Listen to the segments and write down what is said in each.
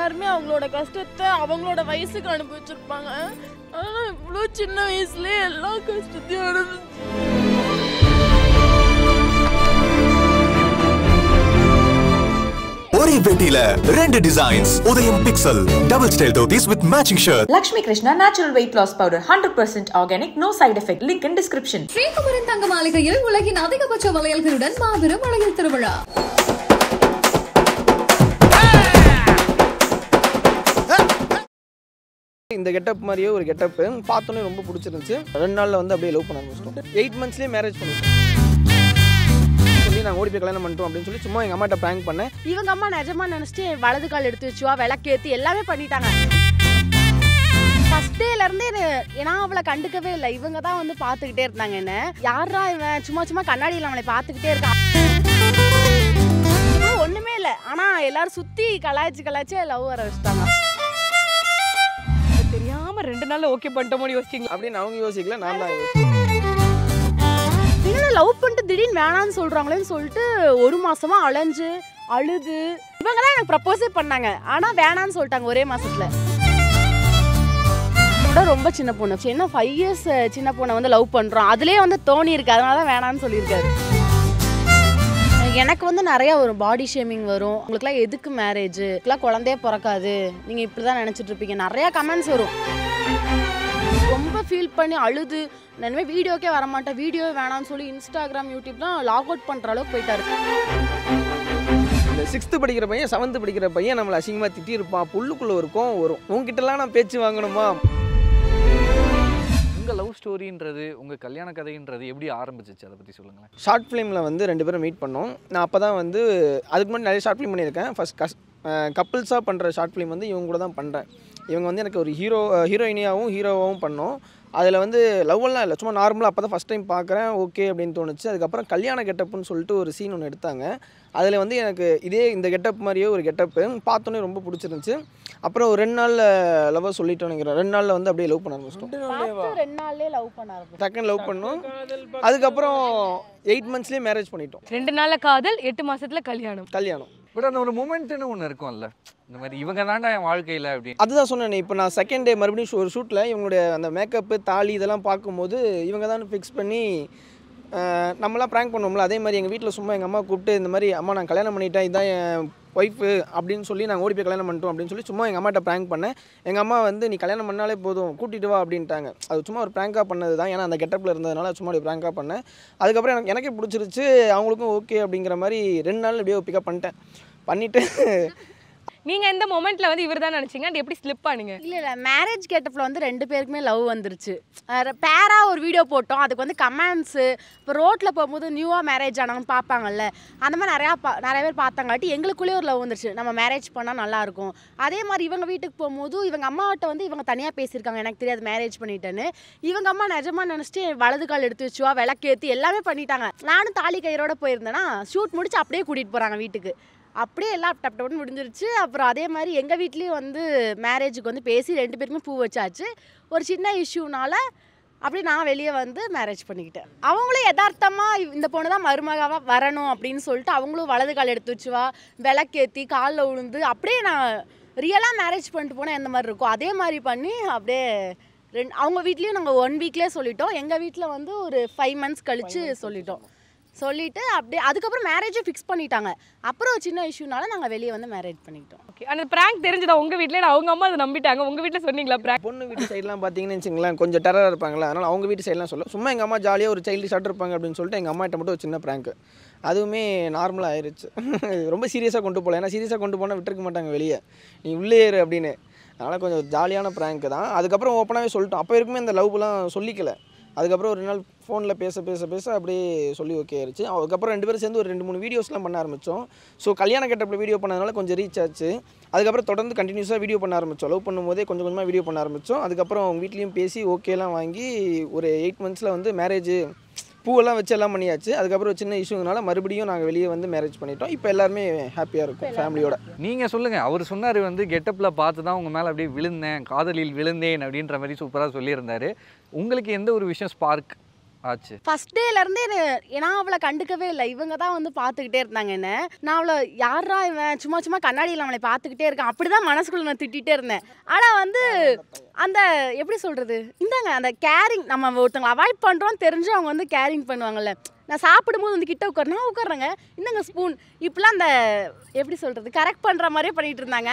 எல்லாருமே அவங்களோட கஷ்டத்தை அவங்களோட வயசுக்கு அனுபவிச்சிருப்பாங்க. ஆனா இவ்வளோ சின்ன வயசுலயே எல்லா கஷ்டத்தையும் அனுபவிச்சு ஒரே பெட்டியில 2 டிசைன்ஸ் உதயம் pixel double style dhotis with matching shirt. Lakshmi Krishna natural weight loss powder 100% organic no side effect link in description. Sri Kumaran தங்க மாளிகையில் உலகின் அதிகபட்ச வளையல்களுடன் மாபெரும் வளையல் திருவிழா. இந்த கெட்டப் மாதிரியே ஒரு கெட்டப் பார்த்தோன்னே ரொம்ப பிடிச்சிருந்துச்சு. 2 நாள்ல வந்து அப்படியே லவ் பண்ண ஆரம்பிச்சிட்டோம். 8 monthsலயே மேரேஜ் பண்ணிட்டோம். சொல்லி நான் ஓடி போய் கல்யாணம் பண்ணிட்டோம் அப்படின்னு சொல்லி சும்மா எங்க அம்மாட்ட பிராங்க் பண்ணேன். இவங்க அம்மா நிஜமா நினைச்சிட்டு வலது கால் எடுத்து வச்சுவா விளக்கேத்தி எல்லாமே பண்ணிட்டாங்க. ஃபர்ஸ்ட் டேல இருந்தே நான் அவளை கண்டுக்கவே இல்லை. இவங்க தான் வந்து பார்த்துக்கிட்டே இருந்தாங்க. என்ன யாரா இவன் சும்மா சும்மா கண்ணாடியில் அவளை பார்த்துக்கிட்டே இருக்கான். ஒண்ணுமே இல்லை. ஆனா எல்லாரும் சுத்தி கலாய்ச்சி லவ் வர வச்சுட்டாங்க. தெரியாம 2 நாள்ல ஓகே பண்ணிட்டோமோ யோசிச்சிங்களா? அப்படின்னு அவங்க யோசிக்கல, நான் தான் யோசிச்சேன். லவ் பண்ணிட்டு திடீர்னு வேணான்னு சொல்றாங்களேன்னு சொல்லிட்டு 1 மாசமா அலைஞ்சு அழுது இவங்க தான் எனக்கு ப்ரப்போஸே பண்ணாங்க. ஆனா வேணான்னு சொல்லிட்டாங்க ஒரே மாசத்துல. ரொம்ப சின்ன பொண்ணு, சின்ன 5 years சின்ன பொண்ணை வந்து லவ் பண்றோம். அதுலயே வந்து தோணி இருக்கு, அதனால தான் வேணான்னு சொல்லியிருக்காரு. எனக்கு வந்து நிறைய ஒரு பாடி ஷேமிங் வரும். உங்களுக்குலாம் எதுக்கு மேரேஜ், இதுக்கெல்லாம் குழந்தையே பிறக்காது, நீங்க இப்படிதான் நினைச்சிட்டு இருப்பீங்க, நிறைய கமெண்ட்ஸ் வரும். ரொம்ப ஃபீல் பண்ணி அழுது நான் இனிமேல் வீடியோக்கே வரமாட்டேன், வீடியோ வேணாம்னு சொல்லி இன்ஸ்டாகிராம் யூடியூப்லாம் லாக் அவுட் பண்ணுற அளவுக்கு போயிட்டாரு. இந்த 6th படிக்கிற பையன் 7th படிக்கிற பையன் நம்மளை அசிங்கமாக திட்டியிருப்பான். புல்லுக்குள்ளே ஒரு கோவம் வரும். உங்ககிட்டலாம் நான் பேச்சு வாங்கணுமா? உங்கள் லவ் ஸ்டோரின்றது உங்கள் கல்யாண கதைன்றது எப்படி ஆரம்பிச்சிச்சு, அதை பற்றி சொல்லுங்களேன். ஷார்ட் ஃபிலிமில் வந்து 2 பேரும் மீட் பண்ணோம். நான் அப்போ தான் வந்து அதுக்கு முன்னாடி நிறைய ஷார்ட் ஃபிலிம் பண்ணியிருக்கேன். ஃபஸ்ட் கப்புள்ஸாக பண்ணுற ஷார்ட் ஃபிலிம் வந்து இவங்க கூட தான் பண்ணுறேன். இவங்க வந்து எனக்கு ஒரு ஹீரோயினியாகவும் ஹீரோவாகவும் பண்ணோம். அதில் வந்து லவ்வெல்லாம் இல்லை, சும்மா நார்மலாக அப்போ தான் ஃபஸ்ட் டைம் பார்க்குறேன், ஓகே அப்படின்னு தோணுச்சு. அதுக்கப்புறம் கல்யாண கெட்டப்புன்னு சொல்லிட்டு ஒரு சீன் ஒன்று எடுத்தாங்க. அதில் வந்து எனக்கு இந்த கெட்டப் மாதிரியே ஒரு கெட்டப்பு பார்த்தோன்னே ரொம்ப பிடிச்சிருந்துச்சு. அப்புறம் ஒரு 2 நாளில் லவ்வை சொல்லிட்டோம் நினைக்கிறேன். 2 நாளில் வந்து அப்படியே லவ் பண்ண ஆரம்பிச்சிட்டோம். 2 நாள்லேயே லவ் பண்ண ஆரம்பிச்சோம். டக்குன்னு லவ் பண்ணோம். அதுக்கப்புறம் 8 monthsலேயே மேரேஜ் பண்ணிட்டோம். 2 நாள்ல காதல், 8 மாசத்துல கல்யாணம். பட் அந்த ஒரு மூமெண்ட்னு ஒன்று இருக்கும்ல, இந்த மாதிரி இவங்க தாண்டா என் வாழ்க்கையில் அப்படின்னு. அதுதான் சொன்னேன். இப்போ நான் செகண்ட் டே மறுபடியும் ஒரு ஷூட்டில் இவங்களுடைய அந்த மேக்கப்பு தாலி இதெல்லாம் பார்க்கும்போது இவங்க தான் ஃபிக்ஸ் பண்ணி நம்மளாம் ப்ராங்க் பண்ணுவோம்ல, அதே மாதிரி எங்கள் வீட்டில் சும்மா எங்கள் அம்மா கூப்பிட்டு இந்த மாதிரி அம்மா நான் கல்யாணம் பண்ணிட்டேன், இதுதான் என் ஒய்ஃபு அப்படின்னு சொல்லி நாங்கள் ஓடி போய் கல்யாணம் பண்ணிட்டோம் அப்படின்னு சொல்லி சும்மா எங்கள் அம்மாட்ட ப்ராங்க் பண்ணேன். எங்கள் அம்மா வந்து நீ கல்யாணம் பண்ணாலே போதும் கூட்டிகிட்டு வா அப்படின்ட்டாங்க. அது சும்மா ஒரு ப்ராங்காக பண்ணது தான், ஏன்னா அந்த கெட்டப்பில் இருந்ததுனால சும்மா ஒரு ப்ராங்காக பண்ணேன். அதுக்கப்புறம் எனக்கே பிடிச்சிருச்சு, அவங்களுக்கும் ஓகே அப்படிங்கிற மாதிரி 2 நாள் எப்படியோ பிக்கப் பண்ணிவிட்டு நீங்க இந்த மொமெண்ட்ல வந்து இவர் தான் நினைச்சீங்க, அது எப்படி ஸ்லிப் ஆனீங்க? இல்லை மேரேஜ் கெட்டப்பில் வந்து 2 பேருக்குமே லவ் வந்துருச்சு. பேராக ஒரு வீடியோ போட்டோம். அதுக்கு வந்து கமெண்ட்ஸு, இப்போ ரோட்டில் போகும்போது நியூவாக மேரேஜ் ஆனவங்க பார்ப்பாங்கல்ல, அந்த மாதிரி நிறைய பேர் பார்த்தாங்காட்டி எங்களுக்குள்ளேயே ஒரு லவ் வந்துருச்சு, நம்ம மேரேஜ் பண்ணால் நல்லாயிருக்கும். அதே மாதிரி இவங்க வீட்டுக்கு போகும்போது இவங்க அம்மாட்ட வந்து இவங்க தனியாக பேசியிருக்காங்க, எனக்கு தெரியாது மேரேஜ் பண்ணிட்டேன்னு. இவங்க அம்மா நிஜமாக நினச்சிட்டு வலது கால் எடுத்து வச்சுவா விளக்கேற்றி எல்லாமே பண்ணிட்டாங்க. நானும் தாலி கயிறோட போயிருந்தேன்னா ஷூட் முடிச்சு அப்படியே கூட்டிகிட்டு போகிறாங்க வீட்டுக்கு. அப்படியே எல்லாம் டப்டப்னு முடிஞ்சிருச்சு. அப்புறம் அதே மாதிரி எங்கள் வீட்லேயும் வந்து மேரேஜுக்கு வந்து பேசி 2 பேருக்குமே பூ வச்சாச்சு. ஒரு சின்ன இஷ்யூனால அப்படியே நான் வெளியே வந்து மேரேஜ் பண்ணிக்கிட்டேன். அவங்களும் யதார்த்தமாக இந்த பொண்ணு தான் மருமகாவாக வரணும் அப்படின்னு சொல்லிட்டு அவங்களும் வலது கால் எடுத்து வச்சுவா விளக்கேற்றி காலில் விழுந்து அப்படியே நான் ரியலாக மேரேஜ் பண்ணிட்டு போனால் எந்த மாதிரி இருக்கும் அதே மாதிரி பண்ணி அப்படியே அவங்க வீட்லேயும் நாங்கள் 1 வீக்லேயே சொல்லிட்டோம். எங்கள் வீட்டில் வந்து ஒரு 5 months கழித்து சொல்லிட்டு அப்படியே அதுக்கப்புறம் மேரேஜும் ஃபிக்ஸ் பண்ணிட்டாங்க. அப்புறம் ஒரு சின்ன இஷ்யூனால நாங்கள் வெளியே வந்து மேரேஜ் பண்ணிக்கிட்டோம். ஓகே, அந்த பிராங்க் தெரிஞ்சதா உங்கள் வீட்டில்? அவங்க அம்மா அதை நம்பிட்டாங்க. உங்கள் வீட்டில் சொன்னீங்களா பிராங்க்? பொண்ணு வீட்டு சைட்லாம் பார்த்தீங்கன்னு வச்சுங்களேன் கொஞ்சம் டெரராக இருப்பாங்களா, அதனால் அவங்க வீட்டு சைட்லாம் சொல்ல சும்மா எங்கள் அம்மா ஜாலியாக ஒரு சைல்டு ஷாட் இருப்பாங்க அப்படின்னு சொல்லிட்டு எங்கள் அம்மாட்ட மட்டும் ஒரு சின்ன ப்ராங்க். அதுவுமே நார்மலாக ஆயிடுச்சு. ரொம்ப சீரியஸாக கொண்டு போகல, ஏன்னா சீரியஸாக கொண்டு போனால் விட்டுருக்க மாட்டாங்க வெளியே, நீ உள்ளே ஏறு அப்படின்னு. அதனால் கொஞ்சம் ஜாலியான ப்ராங்க் தான். அதுக்கப்புறம் ஓப்பனாகவே சொல்லிட்டோம். அப்போ இருக்குமே இந்த லவ்லாம் சொல்லிக்கல. அதுக்கப்புறம் ஒரு நாள் ஃபோனில் பேச அப்படியே சொல்லி ஓகே ஆயிடுச்சு. அதுக்கப்புறம் 2 பேரும் சேர்ந்து ஒரு 2-3 வீடியோஸ்லாம் பண்ண ஆரம்பித்தோம். ஸோ கல்யாண கெட்டப்பில் வீடியோ பண்ணதுனால கொஞ்சம் ரீச் ஆச்சு. அதுக்கப்புறம் தொடர்ந்து கண்டினியூஸாக வீடியோ பண்ண ஆரம்பித்தோம். லவ் பண்ணும்போதே கொஞ்சம் கொஞ்சமாக வீடியோ பண்ண ஆரம்பித்தோம். அதுக்கப்புறம் அவங்க வீட்லேயும் பேசி ஓகேலாம் வாங்கி ஒரு 8 monthsல வந்து மேரேஜ் பூவெல்லாம் வச்சு எல்லாம் பண்ணியாச்சு. அதுக்கப்புறம் சின்ன இஷ்யூனால மறுபடியும் நாங்கள் வெளியே வந்து மேரேஜ் பண்ணிட்டோம். இப்போ எல்லாருமே ஹாப்பியாக இருக்கும் ஃபேமிலியோட. நீங்கள் சொல்லுங்கள், அவர் சொன்னார் வந்து கெட்டப்பில் பார்த்து தான் உங்கள் மேலே அப்படியே விழுந்தேன், காதலில் விழுந்தேன் அப்படின்ற மாதிரி சூப்பராக சொல்லியிருந்தார். உங்களுக்கு எந்த ஒரு விஷயம் ஸ்பார்க் ஆச்சு? ஃபர்ஸ்ட் டேலேருந்தே நான் அவளை கண்டுக்கவே இல்லை. இவங்க தான் வந்து பார்த்துக்கிட்டே இருந்தாங்க என்ன. நான் அவளை யாரா இவன் சும்மா சும்மா கண்ணாடியில் அவளை பார்த்துக்கிட்டே இருக்கேன் அப்படி தான் மனசுக்குள்ளே நான் திட்டிகிட்டே இருந்தேன். ஆனால் வந்து அந்த எப்படி சொல்கிறது, இந்தாங்க அந்த கேரிங், நம்ம ஒருத்தவங்களை அவாய்ட் பண்ணுறோன்னு தெரிஞ்சு அவங்க வந்து கேரிங் பண்ணுவாங்கல்ல. நான் சாப்பிடும்போது வந்து கிட்ட நான் உட்காடுறேங்க, இந்தாங்க ஸ்பூன், இப்படிலாம் அந்த எப்படி சொல்கிறது கரெக்ட் பண்ணுற மாதிரியே பண்ணிகிட்டு இருந்தாங்க.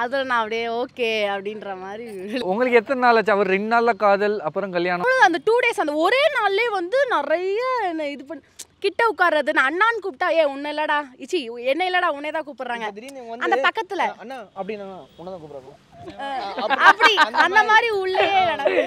அதில் நான் அப்படியே ஓகே அப்படின்ற மாதிரி. உங்களுக்கு எத்தனை நாள் ஆச்சு? அவர் 2 நாள்ல காதல், அப்புறம் கல்யாணம். அந்த 2 days அந்த ஒரே நாள்லேயே வந்து நிறைய என்ன இது பண்ணி கிட்ட உட்கார்றது. நான் அண்ணான்னு கூப்பிட்டா உன்னை இல்லடா இச்சி என்ன இல்லடா உன்னே தான் கூப்பிடுறாங்க அந்த பக்கத்துல அண்ணா அப்படின்னா உன்னை தான் கூப்பிடுறாங்க அப்படி அந்த மாதிரி உள்ளே நடந்து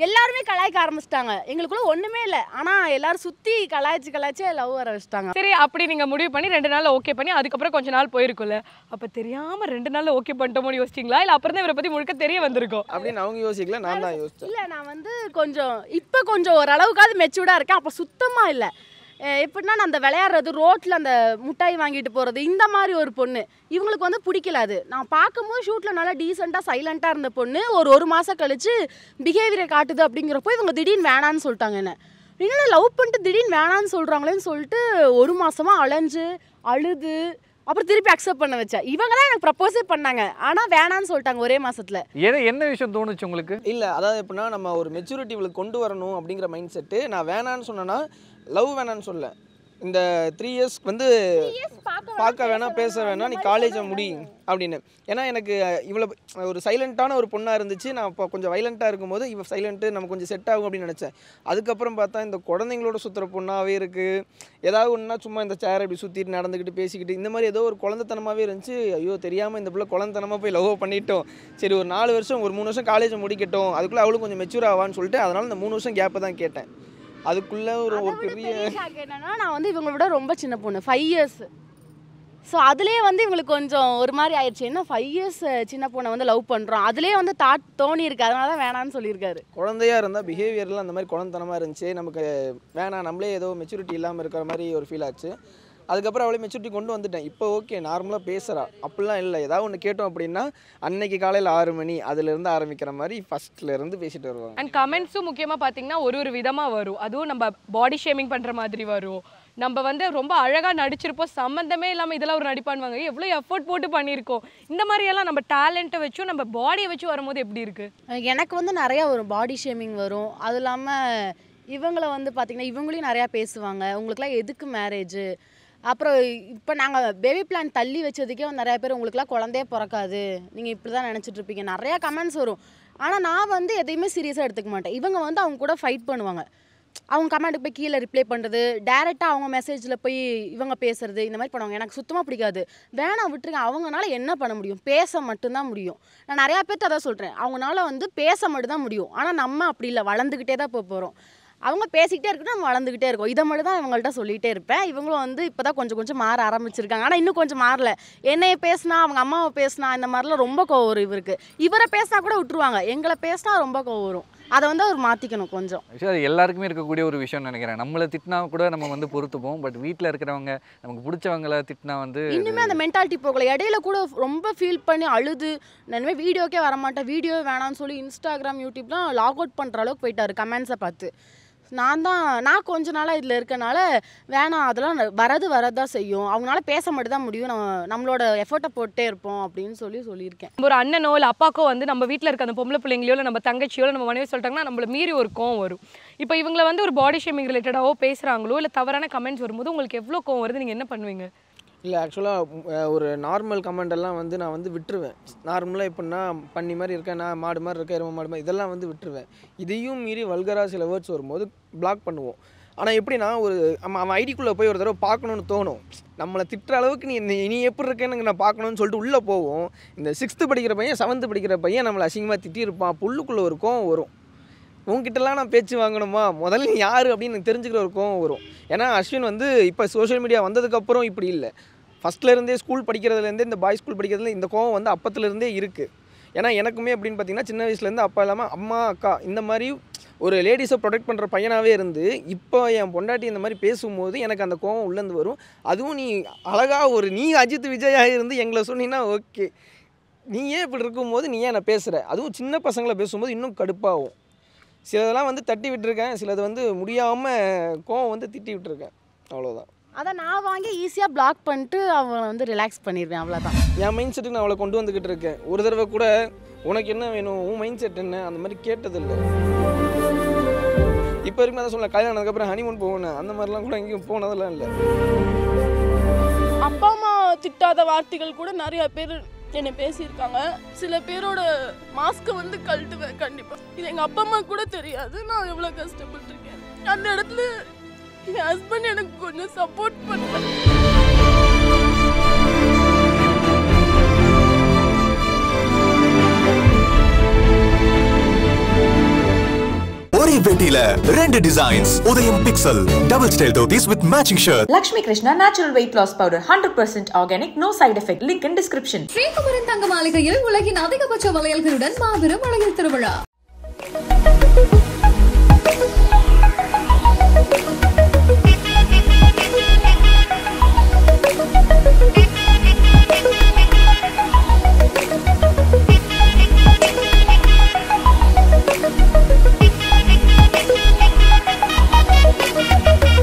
எல்லாருமே கலாய்க்க ஆரம்பிச்சிட்டாங்க. எங்களுக்குள்ள ஒண்ணுமே இல்லை, ஆனா எல்லாரும் சுத்தி கலாய்ச்சி லவ் வர வச்சிட்டாங்க. சரி, அப்படி நீங்க முடிவு பண்ணி 2 நாள்ல ஓகே பண்ணி அதுக்கப்புறம் கொஞ்ச நாள் போயிருக்கும்ல, அப்ப தெரியாம 2 நாள்ல ஓகே பண்ணிட்டோமோன்னு யோசிச்சிங்களா, இல்ல அப்புறம் தான் இவரை பத்தி முழுக்க தெரிய வந்திருக்கும் அப்படின்னு அவங்க யோசிக்கல, நான் தான் யோசிச்சேன். இல்ல நான் வந்து கொஞ்சம் ஓரளவுக்காவது மெச்சூர்டா இருக்கேன். அப்ப சுத்தமா இல்லை. எப்படின்னா நான் அந்த விளையாடுறது ரோட்டில் அந்த முட்டாய் வாங்கிட்டு போகிறது இந்த மாதிரி ஒரு பொண்ணு இவங்களுக்கு வந்து பிடிக்கல. அது நான் பார்க்கும்போது ஷூட்டில் நல்லா டீசெண்டாக சைலண்ட்டாக இருந்த பொண்ணு ஒரு மாதம் கழிச்சு பிஹேவியரை காட்டுது. அப்படிங்கிறப்போ இவங்க திடீர்னு வேணான்னு சொல்லிட்டாங்க. என்ன லவ் பண்ணிட்டு திடீர்னு வேணான்னு சொல்கிறாங்களேன்னு சொல்லிட்டு 1 மாதமாக அலைஞ்சு அழுது அப்புறம் திருப்பி அக்செப்ட் பண்ண வச்சேன். இவங்க தான் எனக்கு ப்ரப்போஸே பண்ணாங்க, ஆனால் வேணான்னு சொல்லிட்டாங்க ஒரே மாதத்தில். என்ன விஷயம் தோணுச்சு உங்களுக்கு? இல்லை, அதாவது எப்படின்னா நம்ம ஒரு மெச்சூரிட்டி இவளுக்கு கொண்டு வரணும் அப்படிங்கிற மைண்ட் செட்டு. நான் வேணான்னு சொன்னேன்னா லவ் வேணான்னு சொல்ல, இந்த 3 years வந்து பார்க்க வேணாம் பேச வேணாம் நீ காலேஜை முடி அப்படின்னு. ஏன்னா எனக்கு இவ்வளோ ஒரு சைலண்ட்டான ஒரு பொண்ணாக இருந்துச்சு. நான் இப்போ கொஞ்சம் வைலண்ட்டாக இருக்கும்போது இவள் சைலண்ட்டு நம்ம கொஞ்சம் செட் ஆகும் அப்படின்னு நினச்சேன். அதுக்கப்புறம் பார்த்தா இந்த குழந்தைங்களோட சுற்றுற பொண்ணாகவே இருக்குது. ஏதாவது ஒன்றா சும்மா இந்த சேரை இப்படி சுற்றிட்டு நடந்துக்கிட்டு பேசிக்கிட்டு இந்த மாதிரி ஏதோ ஒரு குழந்தைத்தனமாகவே இருந்துச்சு. ஐயோ தெரியாமல் இந்த பிள்ளை குழந்தைத்தனமாக போய் லவ் பண்ணிட்டோம். சரி ஒரு 4 வருஷம் ஒரு 3 வருஷம் காலேஜை முடிக்கட்டும், அதுக்குள்ளே அவளும் கொஞ்சம் மெச்சூர் ஆவான்னு சொல்லிட்டு அதனால் இந்த 3 வருஷம் கேப்பை தான் கேட்டேன். அதுக்குள்ள ஒரு பெரிய என்னன்னா நான் வந்து இவங்களோட ரொம்ப சின்ன பொண்ணு 5 years. ஸோ அதுலேயே வந்து இவங்களுக்கு கொஞ்சம் ஒரு மாதிரி ஆயிடுச்சு. என்ன 5 years சின்ன பொண்ணை வந்து லவ் பண்ணுறோம், அதுலேயே வந்து தோணி இருக்கு, அதனால தான் வேணான்னு சொல்லியிருக்காரு. குழந்தையாக இருந்தால் பிஹேவியர்லாம் அந்த மாதிரி குழந்தைத்தனமாக இருந்துச்சு. நமக்கு வேணாம், நம்மளே ஏதோ மெச்சூரிட்டி இல்லாமல் இருக்கிற மாதிரி ஒரு ஃபீல் ஆச்சு. அதுக்கப்புறம் அவளே மெச்சூரிட்டி கொண்டு வந்துட்டேன். இப்போ ஓகே நார்மலாக பேசுகிறா, அப்படிலாம் இல்லை. ஏதாவது ஒன்று கேட்டோம் அப்படின்னா அன்னைக்கு காலையில் 6 மணி அதுலேருந்து ஆரம்பிக்கிற மாதிரி ஃபஸ்ட்லேருந்து பேசிட்டு வருவாங்க. அண்ட் கமெண்ட்ஸும் முக்கியமாக பார்த்தீங்கன்னா ஒரு விதமாக வரும். அதுவும் நம்ம பாடி ஷேமிங் பண்ணுற மாதிரி வரும். நம்ம வந்து ரொம்ப அழகாக நடிச்சிருப்போம், சம்மந்தமே இல்லாமல் இதெல்லாம் ஒரு நடிப்பானுவாங்க, எவ்வளோ எஃபர்ட் போட்டு பண்ணியிருக்கோம். இந்த மாதிரியெல்லாம் நம்ம டேலண்ட்டை வச்சும் நம்ம பாடியை வச்சு வரும்போது எப்படி இருக்குது? எனக்கு வந்து நிறையா வரும், பாடி ஷேமிங் வரும். அது இல்லாமல் இவங்களை வந்து பார்த்திங்கன்னா இவங்களையும் நிறையா பேசுவாங்க, உங்களுக்குலாம் எதுக்கு மேரேஜு, அப்புறம் இப்போ நாங்கள் பேபி பிளான் தள்ளி வச்சதுக்கே நிறையா பேர் உங்களுக்குலாம் குழந்தையே பிறக்காது, நீங்கள் இப்படி தான் நினச்சிட்ருப்பீங்க, நிறையா கமெண்ட்ஸ் வரும். ஆனால் நான் வந்து எதையுமே சீரியஸாக எடுத்துக்க மாட்டேன். இவங்க வந்து அவங்க கூட ஃபைட் பண்ணுவாங்க. அவங்க கமெண்ட்டுக்கு போய் கீழே ரிப்ளை பண்ணுறது, டேரெக்டாக அவங்க மெசேஜில் போய் இவங்க பேசுறது, இந்த மாதிரி பண்ணுவாங்க. எனக்கு சுத்தமாக பிடிக்காது. வேணாம் விட்டுருங்க, அவங்களால என்ன பண்ண முடியும், பேச மட்டும்தான் முடியும். நான் நிறையா பேர்த்து அதான் சொல்கிறேன், அவங்களால வந்து பேச மட்டும்தான் முடியும். ஆனால் நம்ம அப்படி இல்லை, வளர்ந்துக்கிட்டே தான் போகிறோம். அவங்க பேசிக்கிட்டே இருக்கட்டும், நம்ம வளர்ந்துக்கிட்டே இருக்கோம். இதை மட்டும் தான் இவங்கள்ட்ட சொல்லிகிட்டே இருப்பேன். இவங்களும் வந்து இப்போ தான் கொஞ்சம் மாற ஆரம்பிச்சிருக்காங்க. ஆனால் இன்னும் கொஞ்சம் மாறல. என்னையை பேசினா, அவங்க அம்மாவை பேசினா, இந்த மாதிரிலாம் ரொம்ப கோவம் வரும் இவருக்கு. இவரை பேசினா கூட விட்டுருவாங்க, எங்களை பேசினா ரொம்ப கோவம் வரும். அதை வந்து அவர் மாற்றிக்கணும் கொஞ்சம். அது எல்லாருக்குமே இருக்கக்கூடிய ஒரு விஷயம்னு நினைக்கிறேன். நம்மளை திட்டினா கூட நம்ம வந்து பொறுத்துப்போம், பட் வீட்டில் இருக்கிறவங்க நமக்கு பிடிச்சவங்கள திட்டினா வந்து இன்னுமே அந்த மென்டாலிட்டி போகல. இடையில கூட ரொம்ப ஃபீல் பண்ணி அழுது நான் இனிமேல் வீடியோக்கே வரமாட்டேன், வீடியோ வேணான்னு சொல்லி இன்ஸ்டாகிராம் யூடியூப்லாம் லாக் அவுட் பண்ணுற அளவுக்கு போயிட்டார் கமெண்ட்ஸை பார்த்து. நான் கொஞ்ச நாளாக இதில் இருக்கனால வேணாம், அதெல்லாம் வரதான் செய்யும், அவங்களால பேச மட்டும் தான் முடியும், நம்மளோட எஃபர்ட்டை போட்டே இருப்போம் அப்படின்னு சொல்லியிருக்கேன். ஒரு அண்ணனோ இல்லை அப்பாக்கோ வந்து நம்ம வீட்டில் இருக்க அந்த பொம்பளை பிள்ளைங்களையோ இல்லை நம்ம தங்கச்சியோ நம்ம மனைவி சொல்லிட்டாங்கன்னா நம்மளை மீறி ஒரு கோவம் வரும். இப்போ இவங்களை வந்து ஒரு பாடி ஷேமிங் ரிலேட்டடாவோ பேசுகிறாங்களோ இல்லை தவறான கமெண்ட்ஸ் வரும்போது உங்களுக்கு எவ்வளோ கோவம் வருது, நீங்கள் என்ன பண்ணுவீங்க? இல்லை ஆக்சுவலாக ஒரு நார்மல் கமெண்டெல்லாம் வந்து நான் வந்து விட்டுருவேன். நார்மலாக எப்படின்னா பண்ணி மாதிரி இருக்கேன், நான் மாடு மாதிரி இருக்கேன், எருமை மாடு மாதிரி, இதெல்லாம் வந்து விட்டுருவேன். இதையும் மீறி வல்கராக சில வேர்ட்ஸ் வரும்போது பிளாக் பண்ணுவோம். ஆனால் எப்படின்னா ஒரு அவன் ஐடிக்குள்ளே போய் ஒரு தடவை பார்க்கணுன்னு தோணும். நம்மளை திட்டுற அளவுக்கு நீ எப்படி இருக்கேன்னு நான் பார்க்கணுன்னு சொல்லிட்டு உள்ளே போவோம். இந்த 6th படிக்கிற பையன் 7th படிக்கிற பையன் நம்மளை அசிங்கமாக திட்டியிருப்பான். புல்லுக்குள்ளே ஒரு கோவம் வரும். உங்ககிட்டலாம் நான் பேச்சு வாங்கணுமா, முதல்ல நீ யார் அப்படின்னு எனக்கு தெரிஞ்சுக்கிற ஒரு கோவம் வரும். ஏன்னா அஸ்வின் வந்து இப்போ சோஷியல் மீடியா வந்ததுக்கப்புறம் இப்படி இல்லை. ஃபஸ்ட்லேருந்தே ஸ்கூல் படிக்கிறதுலேருந்தே இந்த பாய்ஸ் ஸ்கூல் படிக்கிறதுல இந்த கோவம் வந்து அப்பத்துலேருந்தே இருக்குது. ஏன்னா எனக்குமே அப்படின்னு பார்த்தீங்கன்னா சின்ன வயசுலேருந்து அப்பா இல்லாமல் அம்மா அக்கா இந்த மாதிரி ஒரு லேடிஸை ப்ரொடெக்ட் பண்ணுற பையனாகவே இருந்து இப்போ என் பொண்டாட்டி இந்த மாதிரி பேசும்போது எனக்கு அந்த கோவம் உள்ளேருந்து வரும். அதுவும் நீ அழகாக நீ அஜித் விஜயாக இருந்து எங்களை சொன்னீங்கன்னா ஓகே, நீ ஏன் இப்படி இருக்கும்போது நீ ஏன் நான் பேசுகிற, அதுவும் சின்ன பசங்களை பேசும்போது இன்னும் கடுப்பாகும். சிலதெல்லாம் வந்து தட்டி விட்டுருக்கேன், சிலது வந்து முடியாமல் கோவம் வந்து திட்டி விட்டுருக்கேன், அவ்வளோதான். அதை நான் வாங்கி ஈஸியாக பிளாக் பண்ணிட்டு அவளை வந்து ரிலாக்ஸ் பண்ணிடுவேன், அவ்வளோதான். என் மைண்ட் செட்டுக்கு நான் அவளை கொண்டு வந்துக்கிட்டு இருக்கேன். ஒரு தடவை கூட உனக்கு என்ன வேணும், உன் மைண்ட் செட் என்ன, அந்த மாதிரி கேட்டதில்லை. இப்போ வரைக்கும் அதை சொல்ல, கல்யாணம் ஆனதுக்கப்புறம் ஹனிமூன் போகணும் அந்த மாதிரிலாம் கூட எங்கேயும் போனதெல்லாம் இல்லை. அப்பா அம்மா திட்டாத வார்த்தைகள் கூட நிறைய பேர் என்னை பேசியிருக்காங்க. சில பேரோட மாஸ்க்கை வந்து கழட்டுவேன் கண்டிப்பாக. இது எங்கள் அப்பா அம்மா கூட தெரியாது நான் எவ்வளோ கஷ்டப்பட்டிருக்கேன். அந்த இடத்துல என் ஹஸ்பண்ட் எனக்கு கொஞ்சம் சப்போர்ட் பண்ணுவேன். ஒரே வேட்டியில 2 டிசைன்ஸ். உதயம் pixel double style dhotis with matching shirt. Lakshmi Krishna natural weight loss powder 100% organic no side effect link in description. Sri Kumaran தங்க மாளிகையில் உலகின் அதிகபட்ச வளையல்களுடன் மாபெரும் அழகில் திருவிழா.